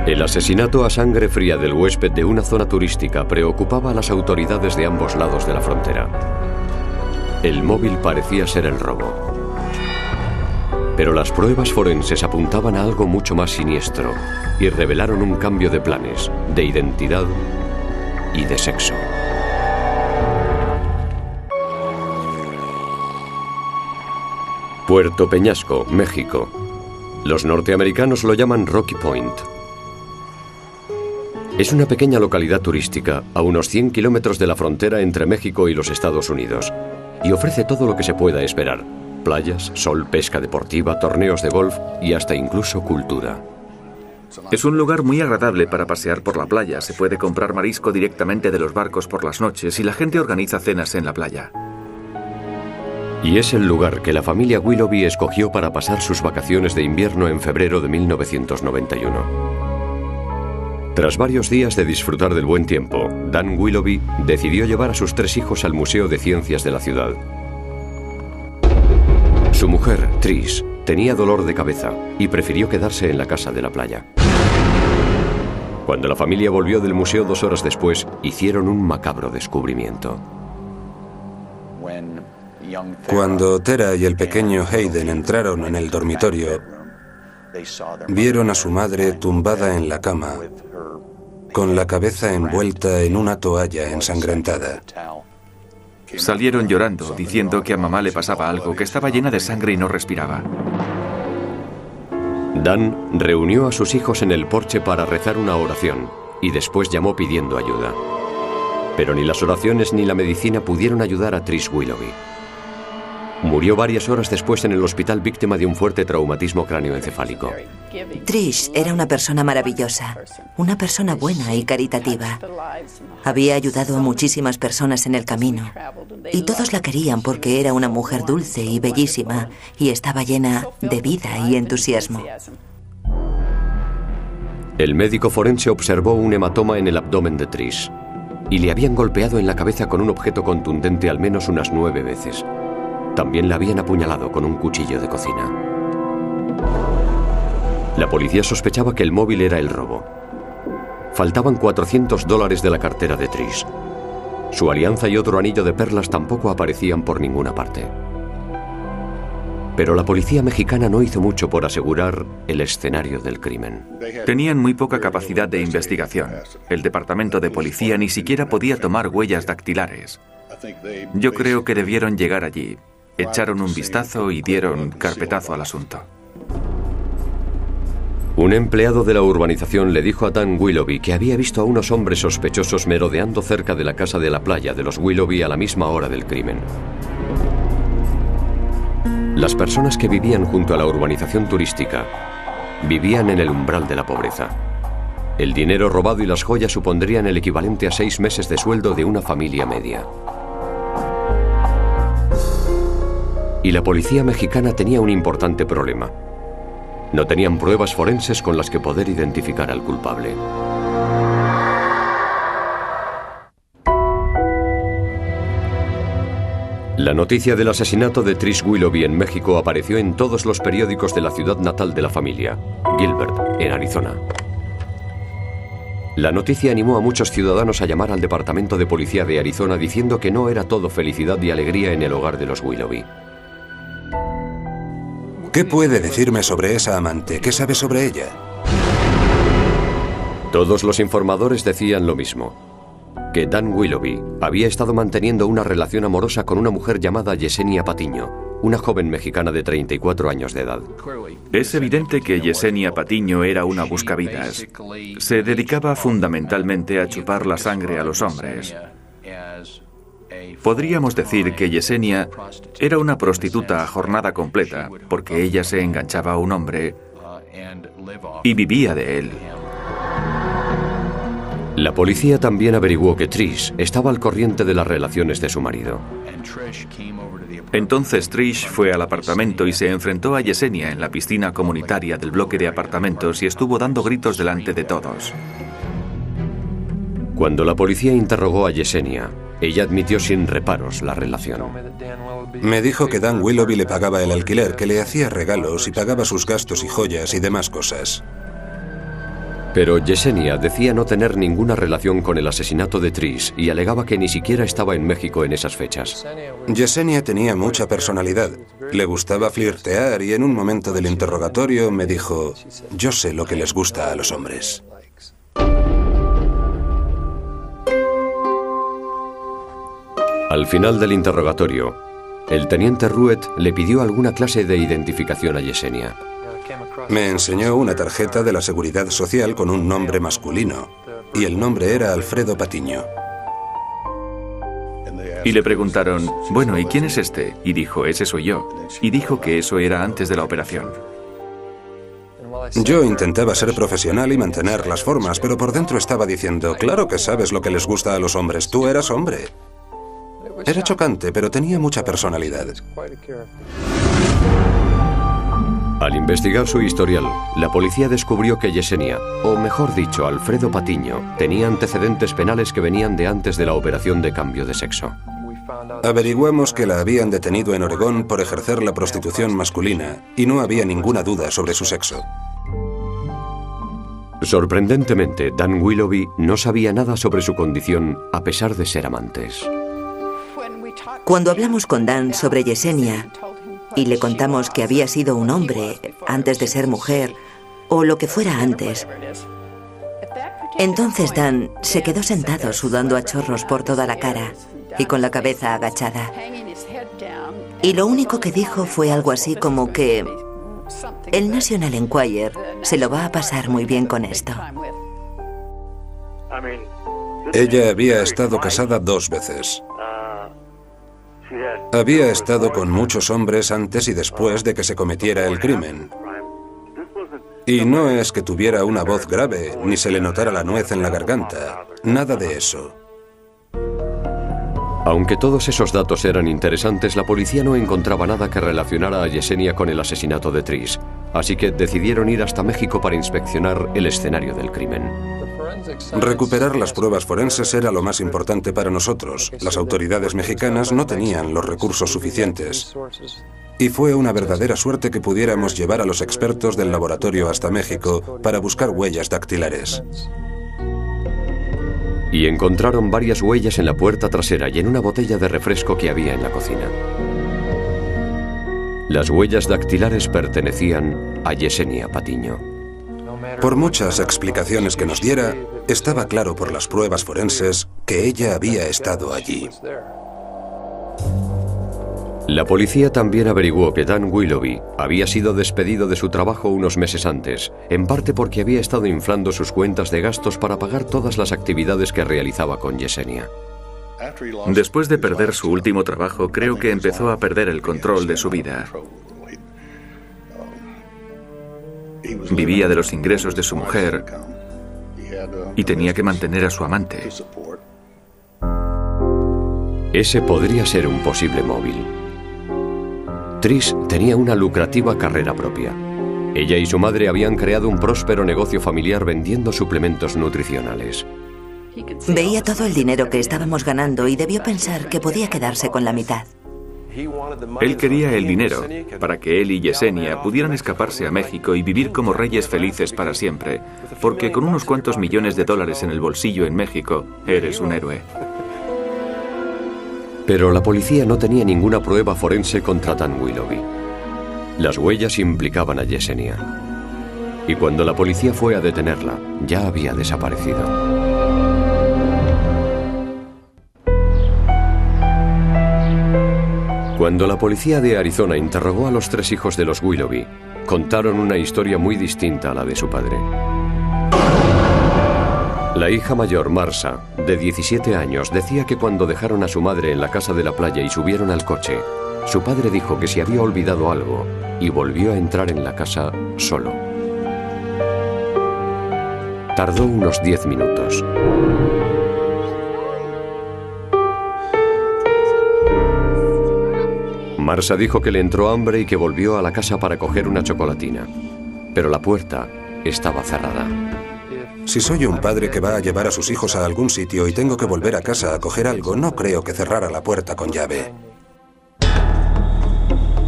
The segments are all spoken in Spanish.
El asesinato a sangre fría del huésped de una zona turística preocupaba a las autoridades de ambos lados de la frontera. El móvil parecía ser el robo. Pero las pruebas forenses apuntaban a algo mucho más siniestro y revelaron un cambio de planes, de identidad y de sexo. Puerto Peñasco, México. Los norteamericanos lo llaman Rocky Point. Es una pequeña localidad turística a unos 100 kilómetros de la frontera entre México y los Estados Unidos y ofrece todo lo que se pueda esperar: playas, sol, pesca deportiva, torneos de golf y hasta incluso cultura. Es un lugar muy agradable para pasear por la playa. Se puede comprar marisco directamente de los barcos por las noches y la gente organiza cenas en la playa. Y es el lugar que la familia Willoughby escogió para pasar sus vacaciones de invierno en febrero de 1991. Tras varios días de disfrutar del buen tiempo, Dan Willoughby decidió llevar a sus 3 hijos al Museo de Ciencias de la ciudad. Su mujer, Trish, tenía dolor de cabeza y prefirió quedarse en la casa de la playa. Cuando la familia volvió del museo 2 horas después, hicieron un macabro descubrimiento. Cuando Tara y el pequeño Hayden entraron en el dormitorio, vieron a su madre tumbada en la cama, con la cabeza envuelta en una toalla ensangrentada. Salieron llorando, diciendo que a mamá le pasaba algo, que estaba llena de sangre y no respiraba. Dan reunió a sus hijos en el porche para rezar una oración y después llamó pidiendo ayuda. Pero ni las oraciones ni la medicina pudieron ayudar a Trish Willoughby. Murió varias horas después en el hospital víctima de un fuerte traumatismo cráneoencefálico. Trish era una persona maravillosa, una persona buena y caritativa. Había ayudado a muchísimas personas en el camino y todos la querían porque era una mujer dulce y bellísima y estaba llena de vida y entusiasmo. El médico forense observó un hematoma en el abdomen de Trish y le habían golpeado en la cabeza con un objeto contundente al menos unas 9 veces. También la habían apuñalado con un cuchillo de cocina. La policía sospechaba que el móvil era el robo. Faltaban $400 de la cartera de Trish. Su alianza y otro anillo de perlas tampoco aparecían por ninguna parte. Pero la policía mexicana no hizo mucho por asegurar el escenario del crimen. Tenían muy poca capacidad de investigación. El departamento de policía ni siquiera podía tomar huellas dactilares. Yo creo que debieron llegar allí. Echaron un vistazo y dieron carpetazo al asunto. Un empleado de la urbanización le dijo a Dan Willoughby que había visto a unos hombres sospechosos merodeando cerca de la casa de la playa de los Willoughby a la misma hora del crimen. Las personas que vivían junto a la urbanización turística vivían en el umbral de la pobreza. El dinero robado y las joyas supondrían el equivalente a 6 meses de sueldo de una familia media. Y la policía mexicana tenía un importante problema. No tenían pruebas forenses con las que poder identificar al culpable. La noticia del asesinato de Trish Willoughby en México apareció en todos los periódicos de la ciudad natal de la familia, Gilbert, en Arizona. La noticia animó a muchos ciudadanos a llamar al Departamento de Policía de Arizona diciendo que no era todo felicidad y alegría en el hogar de los Willoughby. ¿Qué puede decirme sobre esa amante? ¿Qué sabe sobre ella? Todos los informadores decían lo mismo, que Dan Willoughby había estado manteniendo una relación amorosa con una mujer llamada Yesenia Patiño, una joven mexicana de 34 años de edad. Es evidente que Yesenia Patiño era una buscavidas. Se dedicaba fundamentalmente a chupar la sangre a los hombres. Podríamos decir que Yesenia era una prostituta a jornada completa, porque ella se enganchaba a un hombre y vivía de él. La policía también averiguó que Trish estaba al corriente de las relaciones de su marido. Entonces Trish fue al apartamento y se enfrentó a Yesenia en la piscina comunitaria del bloque de apartamentos y estuvo dando gritos delante de todos. Cuando la policía interrogó a Yesenia, ella admitió sin reparos la relación. Me dijo que Dan Willoughby le pagaba el alquiler, que le hacía regalos y pagaba sus gastos y joyas y demás cosas. Pero Yesenia decía no tener ninguna relación con el asesinato de Tris y alegaba que ni siquiera estaba en México en esas fechas. Yesenia tenía mucha personalidad. Le gustaba flirtear y en un momento del interrogatorio me dijo: yo sé lo que les gusta a los hombres. Al final del interrogatorio, el teniente Ruet le pidió alguna clase de identificación a Yesenia. Me enseñó una tarjeta de la Seguridad Social con un nombre masculino, y el nombre era Alfredo Patiño. Y le preguntaron, bueno, ¿y quién es este? Y dijo, ese soy yo. Y dijo que eso era antes de la operación. Yo intentaba ser profesional y mantener las formas, pero por dentro estaba diciendo, claro que sabes lo que les gusta a los hombres, tú eras hombre. Era chocante, pero tenía mucha personalidad. Al investigar su historial, la policía descubrió que Yesenia, o mejor dicho, Alfredo Patiño, tenía antecedentes penales que venían de antes de la operación de cambio de sexo. Averiguamos que la habían detenido en Oregón por ejercer la prostitución masculina y no había ninguna duda sobre su sexo. Sorprendentemente, Dan Willoughby no sabía nada sobre su condición a pesar de ser amantes. Cuando hablamos con Dan sobre Yesenia y le contamos que había sido un hombre antes de ser mujer, o lo que fuera antes, entonces Dan se quedó sentado sudando a chorros por toda la cara y con la cabeza agachada. Y lo único que dijo fue algo así como que el National Enquirer se lo va a pasar muy bien con esto. Ella había estado casada 2 veces. Había estado con muchos hombres antes y después de que se cometiera el crimen. Y no es que tuviera una voz grave, ni se le notara la nuez en la garganta. Nada de eso. Aunque todos esos datos eran interesantes, la policía no encontraba nada que relacionara a Yesenia con el asesinato de Tris. Así que decidieron ir hasta México para inspeccionar el escenario del crimen. Recuperar las pruebas forenses era lo más importante para nosotros. Las autoridades mexicanas no tenían los recursos suficientes. Y fue una verdadera suerte que pudiéramos llevar a los expertos del laboratorio hasta México para buscar huellas dactilares. Y encontraron varias huellas en la puerta trasera y en una botella de refresco que había en la cocina. Las huellas dactilares pertenecían a Yesenia Patiño. Por muchas explicaciones que nos diera, estaba claro por las pruebas forenses que ella había estado allí. La policía también averiguó que Dan Willoughby había sido despedido de su trabajo unos meses antes, en parte porque había estado inflando sus cuentas de gastos para pagar todas las actividades que realizaba con Yesenia. Después de perder su último trabajo, creo que empezó a perder el control de su vida. Vivía de los ingresos de su mujer y tenía que mantener a su amante. Ese podría ser un posible móvil. Tris tenía una lucrativa carrera propia. Ella y su madre habían creado un próspero negocio familiar vendiendo suplementos nutricionales. Veía todo el dinero que estábamos ganando y debió pensar que podía quedarse con la mitad. Él quería el dinero para que él y Yesenia pudieran escaparse a México y vivir como reyes felices para siempre, porque con unos cuantos millones de dólares en el bolsillo en México, eres un héroe. Pero la policía no tenía ninguna prueba forense contra Dan Willoughby. Las huellas implicaban a Yesenia. Y cuando la policía fue a detenerla, ya había desaparecido. Cuando la policía de Arizona interrogó a los 3 hijos de los Willoughby, contaron una historia muy distinta a la de su padre. La hija mayor, Marsa, de 17 años, decía que cuando dejaron a su madre en la casa de la playa y subieron al coche, su padre dijo que se había olvidado algo y volvió a entrar en la casa solo. Tardó unos 10 minutos. Marsa dijo que le entró hambre y que volvió a la casa para coger una chocolatina, pero la puerta estaba cerrada. Si soy un padre que va a llevar a sus hijos a algún sitio y tengo que volver a casa a coger algo, no creo que cerrara la puerta con llave.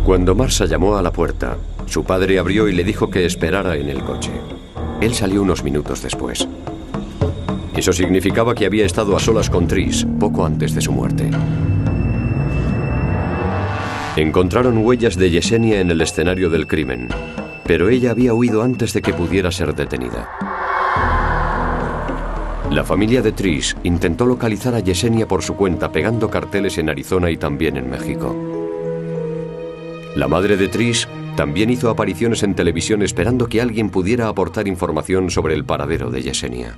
Cuando Marsa llamó a la puerta, su padre abrió y le dijo que esperara en el coche. él salió unos minutos después. Eso significaba que había estado a solas con Trish poco antes de su muerte. Encontraron huellas de Yesenia en el escenario del crimen, pero ella había huido antes de que pudiera ser detenida. La familia de Trish intentó localizar a Yesenia por su cuenta, pegando carteles en Arizona y también en México. La madre de Trish también hizo apariciones en televisión esperando que alguien pudiera aportar información sobre el paradero de Yesenia.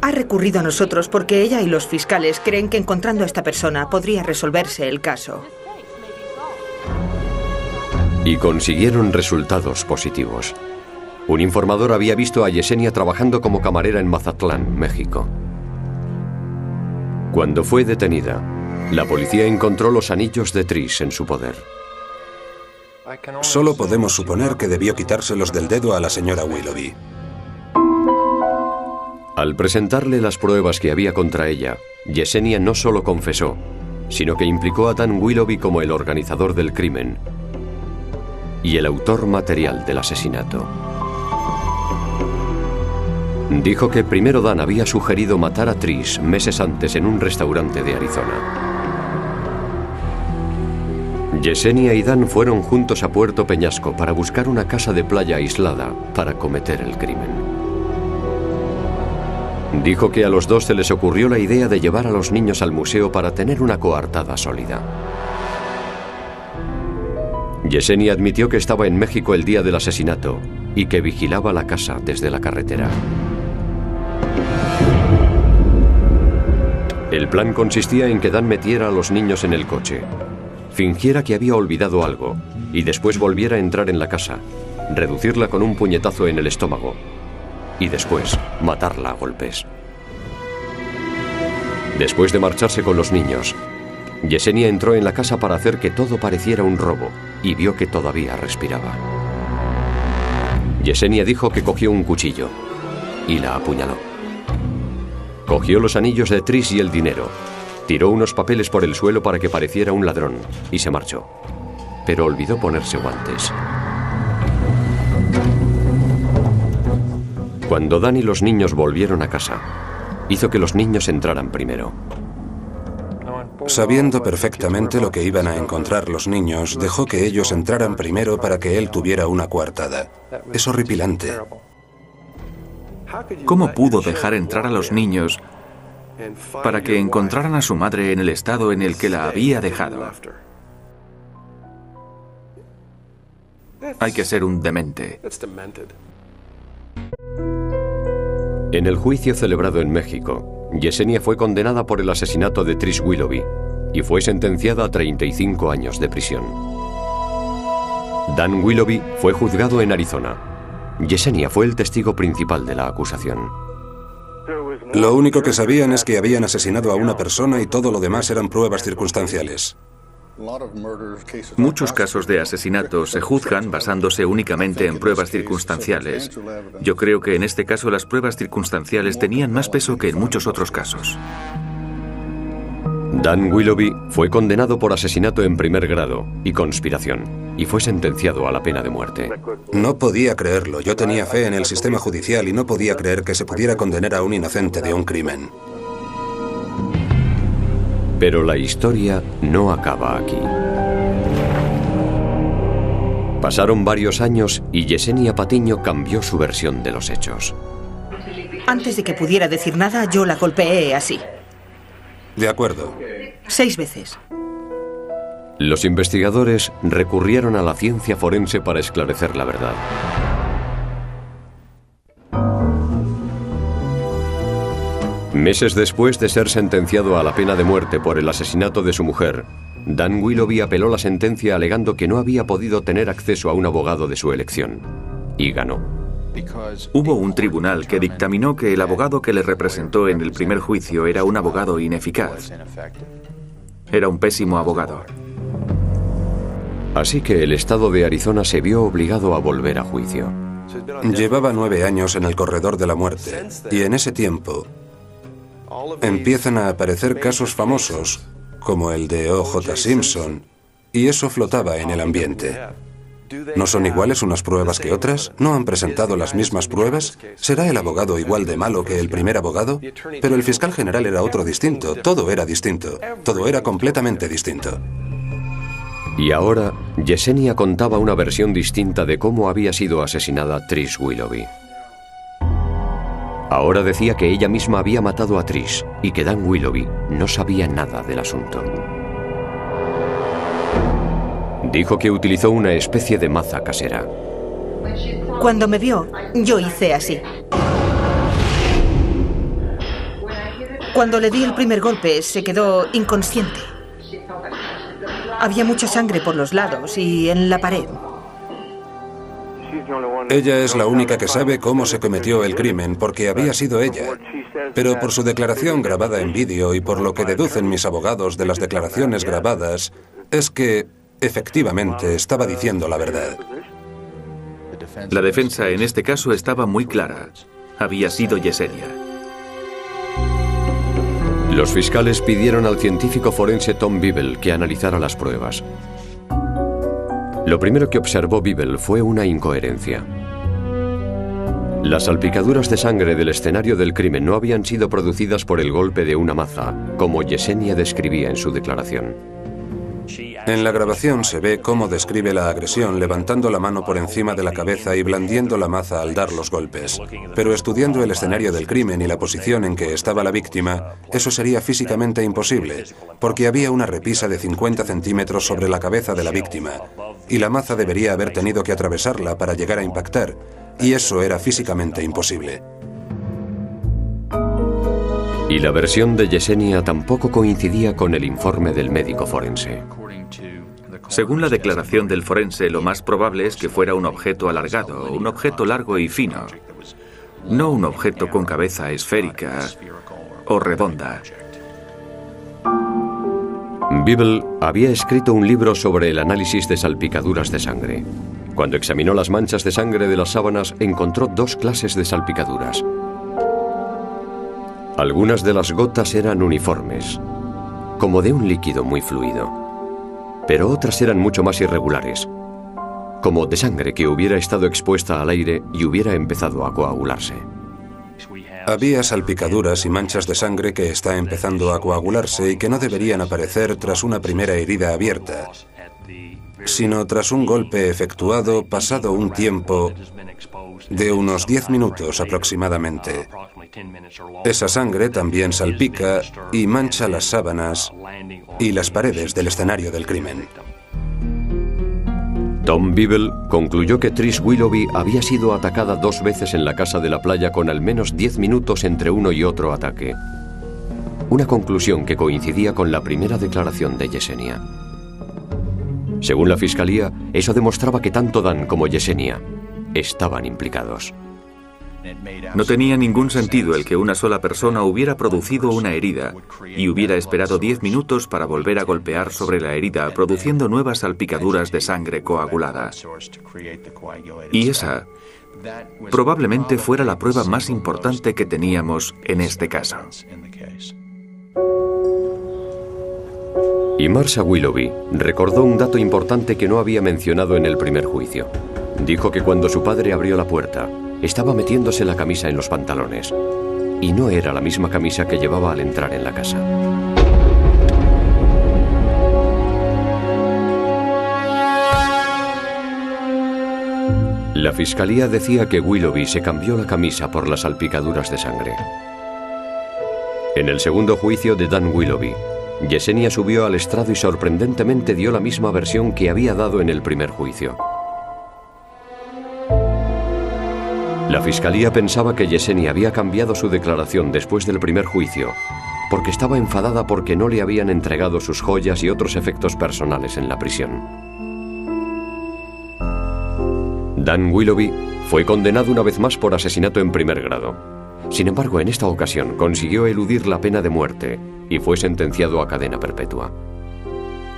Ha recurrido a nosotros porque ella y los fiscales creen que encontrando a esta persona podría resolverse el caso. Y consiguieron resultados positivos. Un informador había visto a Yesenia trabajando como camarera en Mazatlán, México. Cuando fue detenida, la policía encontró los anillos de Trish en su poder. Solo podemos suponer que debió quitárselos del dedo a la señora Willoughby. Al presentarle las pruebas que había contra ella, Yesenia no solo confesó, sino que implicó a Dan Willoughby como el organizador del crimen y el autor material del asesinato. Dijo que primero Dan había sugerido matar a Trish meses antes en un restaurante de Arizona. Yesenia y Dan fueron juntos a Puerto Peñasco para buscar una casa de playa aislada para cometer el crimen. Dijo que a los dos se les ocurrió la idea de llevar a los niños al museo para tener una coartada sólida. Yesenia admitió que estaba en México el día del asesinato y que vigilaba la casa desde la carretera. El plan consistía en que Dan metiera a los niños en el coche, fingiera que había olvidado algo y después volviera a entrar en la casa, reducirla con un puñetazo en el estómago y después matarla a golpes. Después de marcharse con los niños, Yesenia entró en la casa para hacer que todo pareciera un robo y vio que todavía respiraba. Yesenia dijo que cogió un cuchillo y la apuñaló. Cogió los anillos de Trish y el dinero, tiró unos papeles por el suelo para que pareciera un ladrón y se marchó, pero olvidó ponerse guantes. Cuando Dan y los niños volvieron a casa, hizo que los niños entraran primero. Sabiendo perfectamente lo que iban a encontrar los niños, dejó que ellos entraran primero para que él tuviera una coartada. Es horripilante. ¿Cómo pudo dejar entrar a los niños para que encontraran a su madre en el estado en el que la había dejado? Hay que ser un demente. En el juicio celebrado en México, Yesenia fue condenada por el asesinato de Trish Willoughby y fue sentenciada a 35 años de prisión. Dan Willoughby fue juzgado en Arizona. Yesenia fue el testigo principal de la acusación. Lo único que sabían es que habían asesinado a una persona y todo lo demás eran pruebas circunstanciales. Muchos casos de asesinato se juzgan basándose únicamente en pruebas circunstanciales. Yo creo que en este caso las pruebas circunstanciales tenían más peso que en muchos otros casos. Dan Willoughby fue condenado por asesinato en primer grado y conspiración, y fue sentenciado a la pena de muerte. No podía creerlo. Yo tenía fe en el sistema judicial y no podía creer que se pudiera condenar a un inocente de un crimen. Pero la historia no acaba aquí. Pasaron varios años y Yesenia Patiño cambió su versión de los hechos. Antes de que pudiera decir nada, yo la golpeé así. De acuerdo. 6 veces. Los investigadores recurrieron a la ciencia forense para esclarecer la verdad. Meses después de ser sentenciado a la pena de muerte por el asesinato de su mujer, Dan Willoughby apeló la sentencia alegando que no había podido tener acceso a un abogado de su elección. Y ganó. Hubo un tribunal que dictaminó que el abogado que le representó en el primer juicio era un abogado ineficaz. Era un pésimo abogado. Así que el estado de Arizona se vio obligado a volver a juicio. Llevaba 9 años en el corredor de la muerte y en ese tiempo empiezan a aparecer casos famosos como el de O.J. Simpson y eso flotaba en el ambiente. ¿No son iguales unas pruebas que otras? ¿No han presentado las mismas pruebas? ¿Será el abogado igual de malo que el primer abogado? Pero el fiscal general era otro distinto, todo era distinto, todo era completamente distinto. Y ahora, Yesenia contaba una versión distinta de cómo había sido asesinada Trish Willoughby. Ahora decía que ella misma había matado a Trish y que Dan Willoughby no sabía nada del asunto. Dijo que utilizó una especie de maza casera. Cuando me vio, yo hice así. Cuando le di el primer golpe, se quedó inconsciente. Había mucha sangre por los lados y en la pared. Ella es la única que sabe cómo se cometió el crimen, porque había sido ella. Pero por su declaración grabada en vídeo y por lo que deducen mis abogados de las declaraciones grabadas, es que, efectivamente, estaba diciendo la verdad. La defensa en este caso estaba muy clara. Había sido Yesenia. Los fiscales pidieron al científico forense Tom Beeble que analizara las pruebas. Lo primero que observó Beeble fue una incoherencia. Las salpicaduras de sangre del escenario del crimen no habían sido producidas por el golpe de una maza, como Yesenia describía en su declaración. En la grabación se ve cómo describe la agresión levantando la mano por encima de la cabeza y blandiendo la maza al dar los golpes. Pero estudiando el escenario del crimen y la posición en que estaba la víctima, eso sería físicamente imposible, porque había una repisa de 50 centímetros sobre la cabeza de la víctima, y la maza debería haber tenido que atravesarla para llegar a impactar, y eso era físicamente imposible. Y la versión de Yesenia tampoco coincidía con el informe del médico forense. Según la declaración del forense, lo más probable es que fuera un objeto alargado, un objeto largo y fino, no un objeto con cabeza esférica o redonda. Beeble había escrito un libro sobre el análisis de salpicaduras de sangre. Cuando examinó las manchas de sangre de las sábanas, encontró dos clases de salpicaduras. Algunas de las gotas eran uniformes, como de un líquido muy fluido, pero otras eran mucho más irregulares, como de sangre que hubiera estado expuesta al aire y hubiera empezado a coagularse. Había salpicaduras y manchas de sangre que está empezando a coagularse y que no deberían aparecer tras una primera herida abierta, sino tras un golpe efectuado pasado un tiempo de unos 10 minutos aproximadamente. Esa sangre también salpica y mancha las sábanas y las paredes del escenario del crimen. Tom Beeble concluyó que Trish Willoughby había sido atacada 2 veces en la casa de la playa con al menos 10 minutos entre uno y otro ataque. Una conclusión que coincidía con la primera declaración de Yesenia. Según la fiscalía, eso demostraba que tanto Dan como Yesenia estaban implicados. No tenía ningún sentido el que una sola persona hubiera producido una herida y hubiera esperado 10 minutos para volver a golpear sobre la herida, produciendo nuevas salpicaduras de sangre coagulada. Y esa probablemente fuera la prueba más importante que teníamos en este caso. Y Marsha Willoughby recordó un dato importante que no había mencionado en el primer juicio. Dijo que cuando su padre abrió la puerta, estaba metiéndose la camisa en los pantalones, y no era la misma camisa que llevaba al entrar en la casa. La fiscalía decía que Willoughby se cambió la camisa por las salpicaduras de sangre. En el segundo juicio de Dan Willoughby, Yesenia subió al estrado y sorprendentemente dio la misma versión que había dado en el primer juicio. La fiscalía pensaba que Yesenia había cambiado su declaración después del primer juicio porque estaba enfadada porque no le habían entregado sus joyas y otros efectos personales en la prisión. Dan Willoughby fue condenado una vez más por asesinato en primer grado. Sin embargo, en esta ocasión consiguió eludir la pena de muerte y fue sentenciado a cadena perpetua.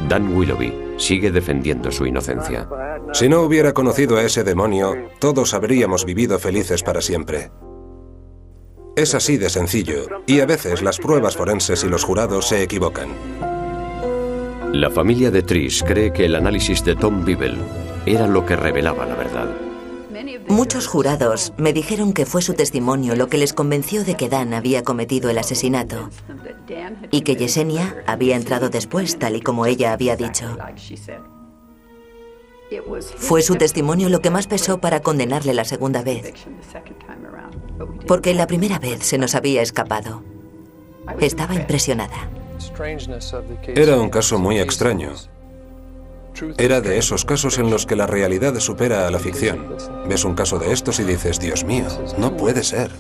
Dan Willoughby sigue defendiendo su inocencia. Si no hubiera conocido a ese demonio, todos habríamos vivido felices para siempre. Es así de sencillo, y a veces las pruebas forenses y los jurados se equivocan. La familia de Trish cree que el análisis de Tom Beeble era lo que revelaba la verdad. Muchos jurados me dijeron que fue su testimonio lo que les convenció de que Dan había cometido el asesinato y que Yesenia había entrado después, tal y como ella había dicho. Fue su testimonio lo que más pesó para condenarle la segunda vez, porque la primera vez se nos había escapado. Estaba impresionada. Era un caso muy extraño. Era de esos casos en los que la realidad supera a la ficción. Ves un caso de estos y dices, Dios mío, no puede ser.